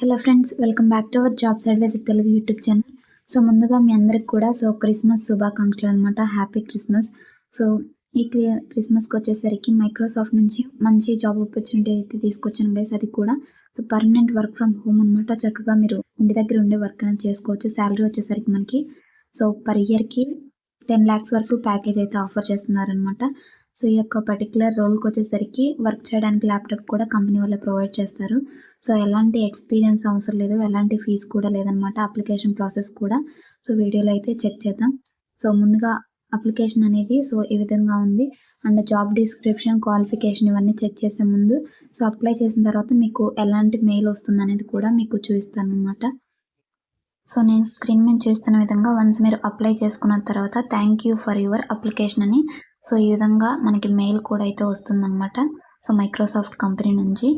Hello friends, welcome back to our jobs advice Telugu YouTube channel. So ముందుగా మీ అందరికి కూడా క్రిస్మస్ శుభాకాంక్షలు అనమాట. Happy Christmas. సో ఈ క్రిస్మస్కి వచ్చేసరికి మైక్రోసాఫ్ట్ నుంచి మంచి జాబ్ ఆపర్చునిటీ అయితే తీసుకొచ్చాను గైస్. అది కూడా పర్మనెంట్ వర్క్ ఫ్రమ్ హోమ్ అనమాట. చక్కగా మీరు ఇంటి దగ్గర ఉండే వర్క్ అనేది చేసుకోవచ్చు. శాలరీ వచ్చేసరికి మనకి పర్ ఇయర్కి 10 lakhs వరకు ప్యాకేజ్ అయితే ఆఫర్ చేస్తున్నారనమాట. సో ఈ యొక్క పర్టికులర్ రోల్కి వచ్చేసరికి వర్క్ చేయడానికి ల్యాప్టాప్ కూడా కంపెనీ వాళ్ళే ప్రొవైడ్ చేస్తారు. సో ఎలాంటి ఎక్స్పీరియన్స్ అవసరం లేదు, ఎలాంటి ఫీజు కూడా లేదనమాట. అప్లికేషన్ ప్రాసెస్ కూడా వీడియోలో అయితే చెక్ చేద్దాం. సో ముందుగా అప్లికేషన్ అనేది ఈ విధంగా ఉంది. అండ్ జాబ్ డిస్క్రిప్షన్, క్వాలిఫికేషన్ ఇవన్నీ చెక్ చేసే ముందు అప్లై చేసిన తర్వాత మీకు ఎలాంటి మెయిల్ వస్తుంది అనేది కూడా మీకు చూపిస్తాను అనమాట. సో నేను స్క్రీన్ మీద చూస్తున్న విధంగా వన్స్ మీరు అప్లై చేసుకున్న తర్వాత thank you for your application అని ఈ విధంగా మనకి మెయిల్ కూడా అయితే వస్తుందన్నమాట. మైక్రోసాఫ్ట్ కంపెనీ నుంచి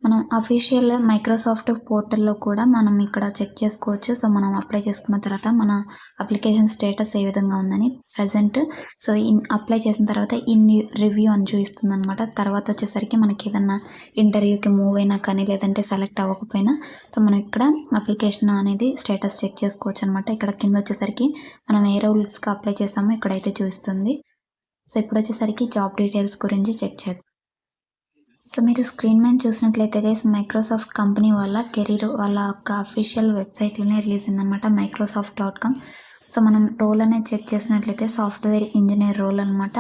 మనం అఫీషియల్ మైక్రోసాఫ్ట్ పోర్టల్లో కూడా మనం ఇక్కడ చెక్ చేసుకోవచ్చు. మనం అప్లై చేసుకున్న తర్వాత మన అప్లికేషన్ స్టేటస్ ఏ విధంగా ఉందని ప్రజెంట్ అప్లై చేసిన తర్వాత రివ్యూ అని చూపిస్తుంది అనమాట. తర్వాత వచ్చేసరికి మనకి ఏదన్నా ఇంటర్వ్యూకి మూవ్ అయినా కానీ లేదంటే సెలెక్ట్ అవ్వకపోయినా మనం ఇక్కడ అప్లికేషన్ అనేది స్టేటస్ చెక్ చేసుకోవచ్చు అనమాట. ఇక్కడ కింద వచ్చేసరికి మనం ఏ రోల్స్కి అప్లై చేసామో ఇక్కడైతే చూపిస్తుంది. ఇప్పుడు వచ్చేసరికి జాబ్ డీటెయిల్స్ గురించి చెక్ చేద్దాం. మీరు స్క్రీన్ మీద చూసినట్లయితే గైస్, మైక్రోసాఫ్ట్ కంపెనీ వాళ్ళ కెరీర్ వాళ్ళ యొక్క అఫీషియల్ వెబ్సైట్లోనే రిలీజ్ అయిందనమాట, microsoft.com. మనం రోల్ అనేది చెక్ చేసినట్లయితే సాఫ్ట్వేర్ ఇంజనీర్ రోల్ అనమాట.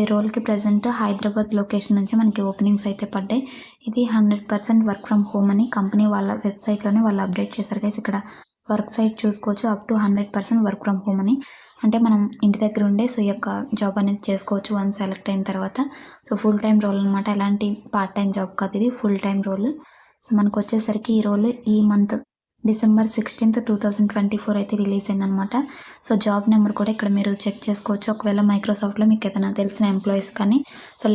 ఈ రోల్కి ప్రజెంట్ హైదరాబాద్ లొకేషన్ నుంచి మనకి ఓపెనింగ్స్ అయితే పడ్డాయి. ఇది 100% వర్క్ ఫ్రమ్ హోమ్ అని కంపెనీ వాళ్ళ వెబ్సైట్లోనే వాళ్ళు అప్డేట్ చేశారు గైస్. ఇక్కడ వర్క్ సైట్ చూసుకోవచ్చు, up to 100% work from home అని. అంటే మనం ఇంటి దగ్గర ఉండే ఈ యొక్క జాబ్ అనేది చేసుకోవచ్చు వన్స్ సెలెక్ట్ అయిన తర్వాత. ఫుల్ టైం రోల్ అనమాట, ఎలాంటి పార్ట్ టైం జాబ్ కాదు, ఇది ఫుల్ టైం రోల్. మనకు వచ్చేసరికి ఈ రోల్ ఈ మంత్ December 16th, 2024 అయితే రిలీజ్ అయిందనమాట. జాబ్ నెంబర్ కూడా ఇక్కడ మీరు చెక్ చేసుకోవచ్చు. ఒకవేళ మైక్రోసాఫ్ట్లో మీకు ఏదైనా తెలిసిన ఎంప్లాయీస్ కానీ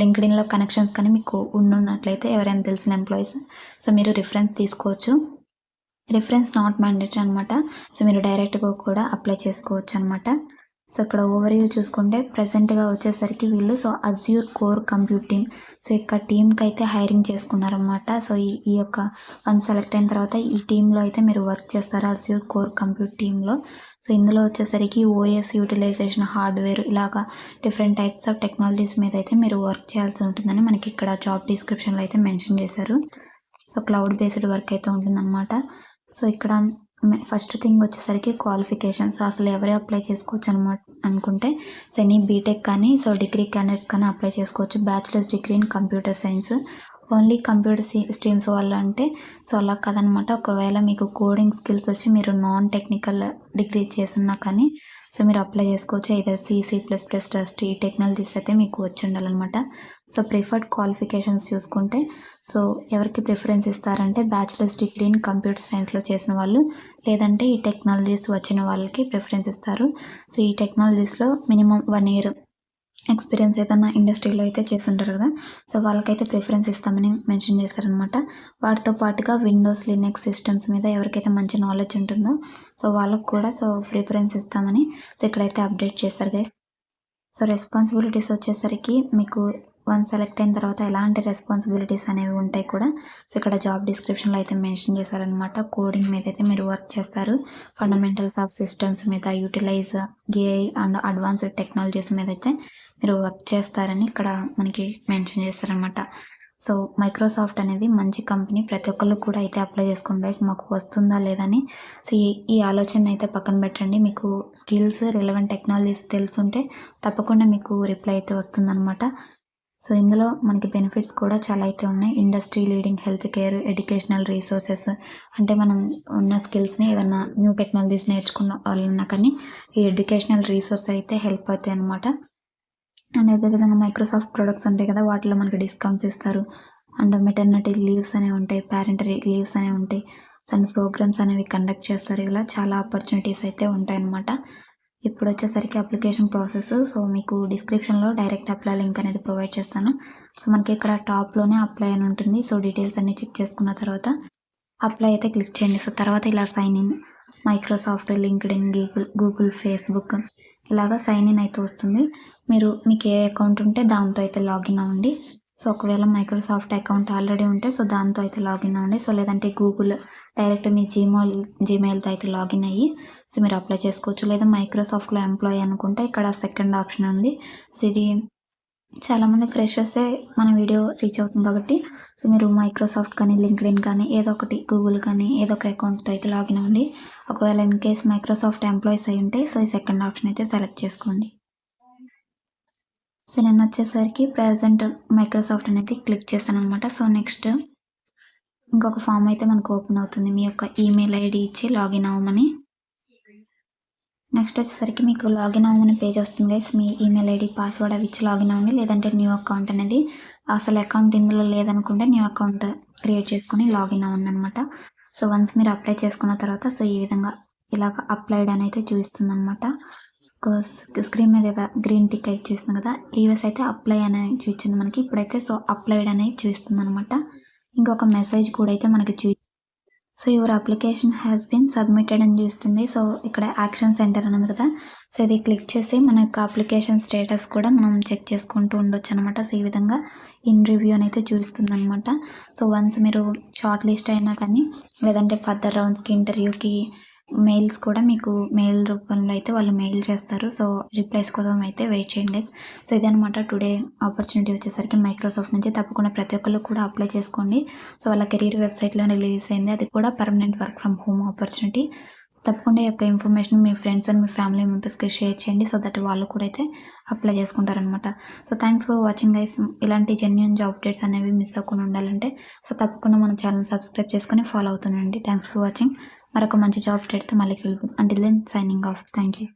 లింక్డ్ఇన్లో కనెక్షన్స్ కానీ మీకు ఉన్నట్లయితే ఎవరైనా తెలిసిన ఎంప్లాయీస్ మీరు రిఫరెన్స్ తీసుకోవచ్చు. రిఫరెన్స్ నాట్ మ్యాండేటరీ అనమాట. మీరు డైరెక్ట్గా కూడా అప్లై చేసుకోవచ్చు అనమాట. ఇక్కడ ఓవర్వ్యూ చూసుకుంటే ప్రజెంట్గా వచ్చేసరికి వీళ్ళు అజ్యూర్ కోర్ కంప్యూట్ టీమ్ ఇక్కడ టీమ్కి అయితే హైరింగ్ చేసుకున్నారనమాట. ఈ యొక్క వన్ సెలెక్ట్ అయిన తర్వాత ఈ టీంలో అయితే మీరు వర్క్ చేస్తారు, అజ్యూర్ కోర్ కంప్యూట్ టీంలో. ఇందులో వచ్చేసరికి ఓఎస్ యూటిలైజేషన్, హార్డ్వేర్ ఇలాగా డిఫరెంట్ టైప్స్ ఆఫ్ టెక్నాలజీస్ మీద అయితే మీరు వర్క్ చేయాల్సి ఉంటుందని మనకి ఇక్కడ జాబ్ డిస్క్రిప్షన్లో అయితే మెన్షన్ చేశారు. క్లౌడ్ బేస్డ్ వర్క్ అయితే ఉంటుందన్నమాట. ఇక్కడ ఫస్ట్ థింగ్ వచ్చేసరికి క్వాలిఫికేషన్స్ అసలు ఎవరే అప్లై చేసుకోవచ్చు అనమాట అనుకుంటే ఎనీ బీటెక్ కానీ డిగ్రీ క్యాండిడేట్స్ కానీ అప్లై చేసుకోవచ్చు. Bachelors degree in computer science, only computer streams వాళ్ళు అంటే అలా కదనమాట. ఒకవేళ మీకు కోడింగ్ స్కిల్స్ వచ్చి మీరు నాన్ టెక్నికల్ డిగ్రీ చేస్తున్నా కానీ మీరు అప్లై చేసుకోవచ్చు. ఐదర్ C++, Rust ఈ టెక్నాలజీస్ అయితే మీకు వచ్చి ఉండాలన్నమాట. ప్రిఫర్డ్ క్వాలిఫికేషన్స్ చూసుకుంటే ఎవరికి ప్రిఫరెన్స్ ఇస్తారంటే బ్యాచిలర్స్ డిగ్రీ ఇన్ కంప్యూటర్ సైన్స్లో చేసిన వాళ్ళు, లేదంటే ఈ టెక్నాలజీస్ వచ్చిన వాళ్ళకి ప్రిఫరెన్స్ ఇస్తారు. ఈ టెక్నాలజీస్లో మినిమం 1 year ఎక్స్పీరియన్స్ ఏదన్నా ఇండస్ట్రీలో అయితే చేస్తుంటారు కదా, వాళ్ళకైతే ప్రిఫరెన్స్ ఇస్తామని మెన్షన్ చేశారనమాట. వాటితో పాటుగా విండోస్, లినక్స్ సిస్టమ్స్ మీద ఎవరికైతే మంచి నాలెడ్జ్ ఉంటుందో వాళ్ళకు కూడా ప్రిఫరెన్స్ ఇస్తామని ఇక్కడైతే అప్డేట్ చేశారు గైస్. రెస్పాన్సిబిలిటీస్ వచ్చేసరికి మీకు వన్ సెలెక్ట్ అయిన తర్వాత ఎలాంటి రెస్పాన్సిబిలిటీస్ అనేవి ఉంటాయి కూడా ఇక్కడ జాబ్ డిస్క్రిప్షన్లో అయితే మెన్షన్ చేశారనమాట. కోడింగ్ మీద అయితే మీరు వర్క్ చేస్తారు, ఫండమెంటల్స్ ఆఫ్ సిస్టమ్స్ మీద, utilise AI and advanced technologies మీద అయితే మీరు వర్క్ చేస్తారని ఇక్కడ మనకి మెన్షన్ చేస్తారనమాట. మైక్రోసాఫ్ట్ అనేది మంచి కంపెనీ, ప్రతి ఒక్కళ్ళు కూడా అయితే అప్లై చేసుకోండి గైస్. మాకు వస్తుందా లేదని ఈ ఆలోచన అయితే పక్కన పెట్టండి. మీకు స్కిల్స్, రిలవెంట్ టెక్నాలజీస్ తెలుసుంటే తప్పకుండా మీకు రిప్లై అయితే వస్తుందన్నమాట. ఇందులో మనకి బెనిఫిట్స్ కూడా చాలా అయితే ఉన్నాయి. Industry leading health care, educational resources, అంటే మనం ఉన్న స్కిల్స్ని ఏదన్నా న్యూ టెక్నాలజీస్ నేర్చుకున్న వాళ్ళన్నా కానీ ఈ ఎడ్యుకేషనల్ రిసోర్స్ అయితే హెల్ప్ అవుతాయి అనమాట. అండ్ అదేవిధంగా మైక్రోసాఫ్ట్ ప్రొడక్ట్స్ ఉంటాయి కదా, వాటిలో మనకి డిస్కౌంట్స్ ఇస్తారు. అండ్ మెటర్నిటీ లీవ్స్ అనేవి ఉంటాయి, పేరెంటరీ లీవ్స్ అనేవి ఉంటాయి, అండ్ ప్రోగ్రామ్స్ అనేవి కండక్ట్ చేస్తారు. ఇలా చాలా ఆపర్చునిటీస్ అయితే ఉంటాయి అన్నమాట. ఇప్పుడు వచ్చేసరికి అప్లికేషన్ ప్రాసెస్. మీకు డిస్క్రిప్షన్లో డైరెక్ట్ అప్లై లింక్ అనేది ప్రొవైడ్ చేస్తాను. మనకి ఇక్కడ టాప్లోనే అప్లై అని ఉంటుంది. డీటెయిల్స్ అన్ని చెక్ చేసుకున్న తర్వాత అప్లై అయితే క్లిక్ చేయండి. తర్వాత ఇలా sign in, Microsoft, LinkedIn, Google, Facebook ఇలాగా సైన్ ఇన్ అయితే వస్తుంది. మీకు ఏ అకౌంట్ ఉంటే దాంతో అయితే లాగిన్ అవ్వండి. సో ఒకవేళ మైక్రోసాఫ్ట్ అకౌంట్ ఆల్రెడీ ఉంటే సో దాంతో అయితే లాగిన్ అవ్వండి. సో లేదంటే గూగుల్ డైరెక్ట్ మీ జీమెయిల్‌తో అయితే లాగిన్ అయ్యి సో మీరు అప్లై చేసుకోవచ్చు. లేదా మైక్రోసాఫ్ట్‌లో ఎంప్లాయీ అనుకుంటే ఇక్కడ సెకండ్ ఆప్షన్ ఉంది. సో ఇది చాలామంది ఫ్రెషర్సే మన వీడియో రీచ్ అవుతుంది కాబట్టి సో మీరు మైక్రోసాఫ్ట్ కానీ, లింక్డ్ఇన్ కానీ ఏదో ఒకటి గూగుల్ కానీ ఏదో ఒక అకౌంట్‌తో అయితే లాగిన్ అవ్వండి. ఒకవేళ ఇన్ కేస్ మైక్రోసాఫ్ట్ ఎంప్లాయీస్ అయ్యి ఉంటే సో ఈ సెకండ్ ఆప్షన్ అయితే సెలెక్ట్ చేసుకోండి. సో నేనొచ్చేసరికి ప్రెజెంట్ మైక్రోసాఫ్ట్ అనేది క్లిక్ చేశాననమాట. సో నెక్స్ట్ ఇంకొక ఫామ్ అయితే మనకు ఓపెన్ అవుతుంది. మీ యొక్క ఈమెయిల్ ఐడీ ఇచ్చి లాగిన్ అవ్వమని. నెక్స్ట్ వచ్చేసరికి మీకు లాగిన్ అవ్వమని పేజ్ వస్తుంది గైస్. మీ ఈమెయిల్ ఐడీ, పాస్వర్డ్ అవి ఇచ్చి లాగిన్ అవ్వండి. లేదంటే న్యూ అకౌంట్ అనేది అసలు అకౌంట్ ఇందులో లేదనుకుంటే న్యూ అకౌంట్ క్రియేట్ చేసుకొని లాగిన్ అవ్వండి అనమాట. సో వన్స్ మీరు అప్లై చేసుకున్న తర్వాత సో ఈ విధంగా ఇలాగ అప్లైడ్ అని అయితే చూపిస్తుందనమాట. స్క్రీన్ మీద ఏదో గ్రీన్ టిక్ అయితే చూస్తుంది కదా, ప్రీవియస్ అయితే అప్లై అని చూపించింది మనకి. ఇప్పుడైతే సో అప్లైడ్ అనేది చూస్తుంది అనమాట. ఇంకొక మెసేజ్ కూడా అయితే మనకి so your application has been submitted అని చూస్తుంది. సో ఇక్కడ యాక్షన్ సెంటర్ అని ఉంది కదా, సో ఇది క్లిక్ చేసి మన యొక్క అప్లికేషన్ స్టేటస్ కూడా మనం చెక్ చేసుకుంటూ ఉండొచ్చు అనమాట. సో ఈ విధంగా ఇన్ రివ్యూ అని అయితే చూస్తుంది అనమాట. సో వన్స్ మీరు షార్ట్ లిస్ట్ అయినా కానీ లేదంటే ఫర్దర్ రౌండ్స్కి ఇంటర్వ్యూకి మెయిల్స్ కూడా మీకు మెయిల్ రూపంలో అయితే వాళ్ళు మెయిల్ చేస్తారు. సో రిప్లైస్ కోసం అయితే వెయిట్ చేయండి గైస్. సో ఇదనమాట టుడే ఆపర్చునిటీ వచ్చేసరికి మైక్రోసాఫ్ట్ నుంచి. తప్పకుండా ప్రతి ఒక్కళ్ళు కూడా అప్లై చేసుకోండి. సో వాళ్ళ కెరీర్ వెబ్సైట్లోనే రిలీజ్ అయింది. అది కూడా permanent work from home opportunity. తప్పకుండా ఈ యొక్క ఇన్ఫర్మేషన్ మీ ఫ్రెండ్స్ అండ్ మీ ఫ్యామిలీ మెంబర్స్కి షేర్ చేయండి. సో దట్ వాళ్ళు కూడా అయితే అప్లై చేసుకుంటారనమాట. So thanks for watching guys. ఇలాంటి జెన్యూన్ జాబ్ అప్డేట్స్ అనేవి మిస్ అవ్వకుండా ఉండాలంటే సో తప్పకుండా మన ఛానల్ సబ్స్క్రైబ్ చేసుకొని ఫాలో అవుతుండండి. Thanks for watching. మరొక మంచి జాబ్ అప్డేట్తో మళ్ళీ కలుద్దాం. Until then signing off. Thank you.